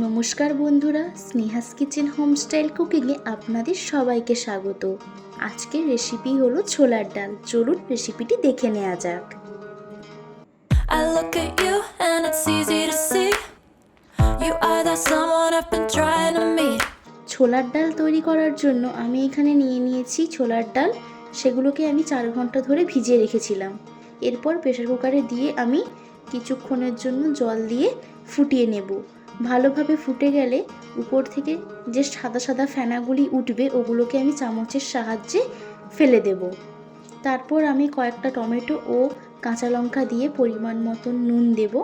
নমস্কার বন্ধুরা, স্নেহাস kitchen home style কুকিংয়ে আপনাদের সবাইকে স্বাগত। আজকের রেসিপি হলো ছোলার ডাল। চলুন রেসিপিটি দেখে নেওয়া যাক। I look at you and it's easy to see you are the someone I've been trying to meet. ছোলার ডাল তৈরি করার জন্য আমি এখানে নিয়ে নিয়েছি ছোলার ডাল। সেগুলোকে আমি 4 ঘন্টা ধরে ভিজিয়ে রেখেছিলাম। এরপর প্রেসার কুকারে দিয়ে আমি কিছুক্ষণের জন্য জল দিয়ে ফুটিয়ে নেব। ভালোভাবে ফুটে গেলে উপর থেকে যে সাদা সাদা ফেনাগুলি উঠবে ওগুলোকে আমি চামচের সাহায্যে ফেলে দেব। তারপর আমি কয়েকটা টমেটো ও কাঁচা লঙ্কা দিয়ে পরিমাণ মতন নুন দেব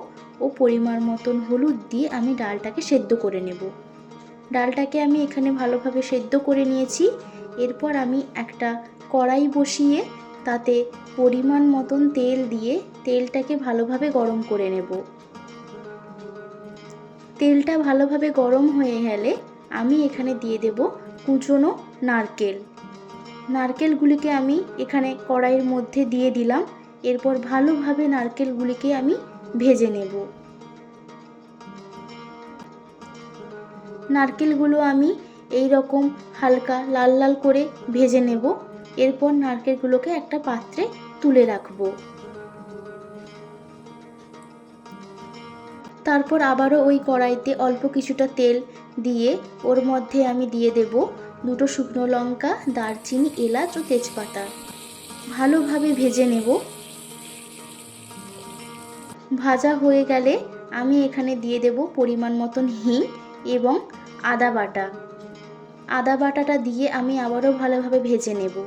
ও পরিমাণ মতন হলুদ দিয়ে আমি ডালটাকে সেদ্ধ করে নেব। ডালটাকে আমি এখানে ভালোভাবে সেদ্ধ করে নিয়েছি। এরপর আমি একটা কড়াই বসিয়ে তাতে পরিমাণ মতন তেল দিয়ে তেলটাকে ভালোভাবে গরম করে নেব। তেলটা ভালোভাবে গরম হয়ে গেলে আমি এখানে দিয়ে দেব কুচনো নারকেল। নারকেলগুলিকে আমি এখানে কড়াইয়ের মধ্যে দিয়ে দিলাম। এরপর ভালোভাবে নারকেলগুলিকে আমি ভেজে নেব। নারকেলগুলো আমি এই রকম হালকা লাল লাল করে ভেজে নেব। এরপর নারকেলগুলোকে একটা পাত্রে তুলে রাখব। তারপর আবারও ওই কড়াইতে অল্প কিছুটা তেল দিয়ে ওর মধ্যে আমি দিয়ে দেব 2টো শুকনো লঙ্কা, দারচিনি, এলাচ ও তেজপাতা। ভালোভাবে ভেজে নেব। ভাজা হয়ে গেলে আমি এখানে দিয়ে দেব পরিমাণ মতন হিং এবং আদা বাটা। আদা বাটাটা দিয়ে আমি আবারও ভালোভাবে ভেজে নেব।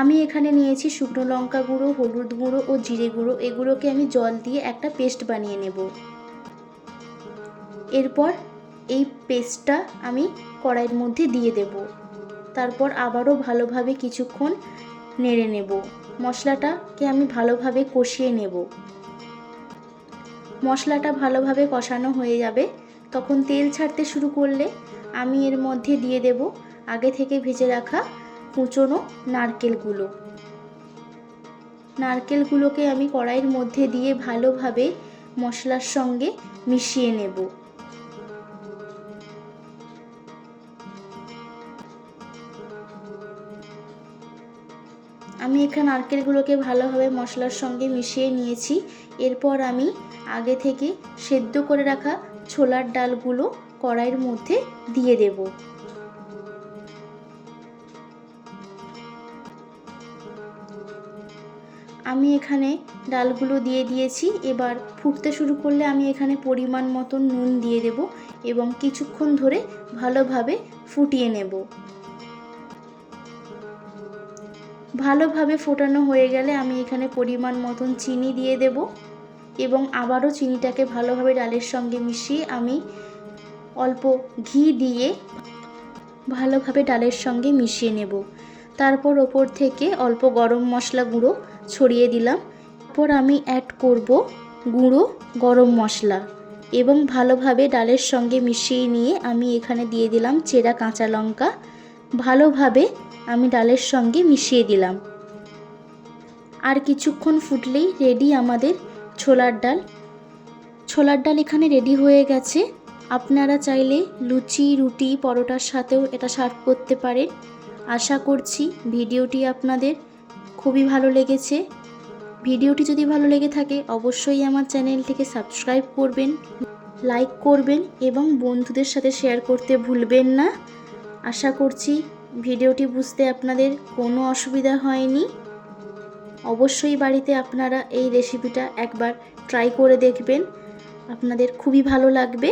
আমি এখানে নিয়েছি শুকনো লঙ্কা গুঁড়ো, হলুদ গুঁড়ো ও জিরে গুঁড়ো। এগুলোকে আমি জল দিয়ে একটা পেস্ট বানিয়ে নেব। এরপর এই পেস্টটা আমি কড়াইয়ের মধ্যে দিয়ে দেব। তারপর আবারও ভালোভাবে কিছুক্ষণ নেড়ে নেব। মশলাটাকে আমি ভালোভাবে কষিয়ে নেব। মশলাটা ভালোভাবে কষানো হয়ে যাবে। তখন তেল ছাড়তে শুরু করলে আমি এর মধ্যে দিয়ে দেব আগে থেকে ভেজে রাখা কুচনো নারকেলগুলো। নারকেলগুলোকে আমি কড়াইয়ের মধ্যে দিয়ে ভালোভাবে মশলার সঙ্গে মিশিয়ে নেব। আমি এখানে নারকেলগুলোকে ভালোভাবে মশলার সঙ্গে মিশিয়ে নিয়েছি। এরপর আমি আগে থেকে সেদ্ধ করে রাখা ছোলার ডালগুলো কড়াইয়ের মধ্যে দিয়ে দেব। আমি এখানে ডালগুলো দিয়ে দিয়েছি। এবার ফুটতে শুরু করলে আমি এখানে পরিমাণ মতন নুন দিয়ে দেব এবং কিছুক্ষণ ধরে ভালোভাবে ফুটিয়ে নেব। ভালোভাবে ফোটানো হয়ে গেলে আমি এখানে পরিমাণ মতন চিনি দিয়ে দেব এবং আবারও চিনিটাকে ভালোভাবে ডালের সঙ্গে মিশিয়ে আমি অল্প ঘি দিয়ে ভালোভাবে ডালের সঙ্গে মিশিয়ে নেব। তারপর ওপর থেকে অল্প গরম মশলা গুঁড়ো ছড়িয়ে দিলাম। তারপর আমি অ্যাড করব গুঁড়ো গরম মশলা এবং ভালোভাবে ডালের সঙ্গে মিশিয়ে নিয়ে আমি এখানে দিয়ে দিলাম চেরা কাঁচা লঙ্কা। ভালোভাবে আমি ডালের সঙ্গে মিশিয়ে দিলাম। আর কিছুক্ষণ ফুটলেই রেডি আমাদের ছোলার ডাল। ছোলার ডাল এখানে রেডি হয়ে গেছে। আপনারা চাইলে লুচি, রুটি, পরোটার সাথেও এটা সার্ভ করতে পারেন। আশা করছি ভিডিওটি আপনাদের খুবই ভালো লেগেছে। ভিডিওটি যদি ভালো লেগে থাকে অবশ্যই আমার চ্যানেলটিকে সাবস্ক্রাইব করবেন, লাইক করবেন এবং বন্ধুদের সাথে শেয়ার করতে ভুলবেন না। আশা করছি ভিডিওটি বুঝতে আপনাদের কোনো অসুবিধা হয়নি। অবশ্যই বাড়িতে আপনারা এই রেসিপিটা একবার ট্রাই করে দেখবেন, আপনাদের খুবই ভালো লাগবে।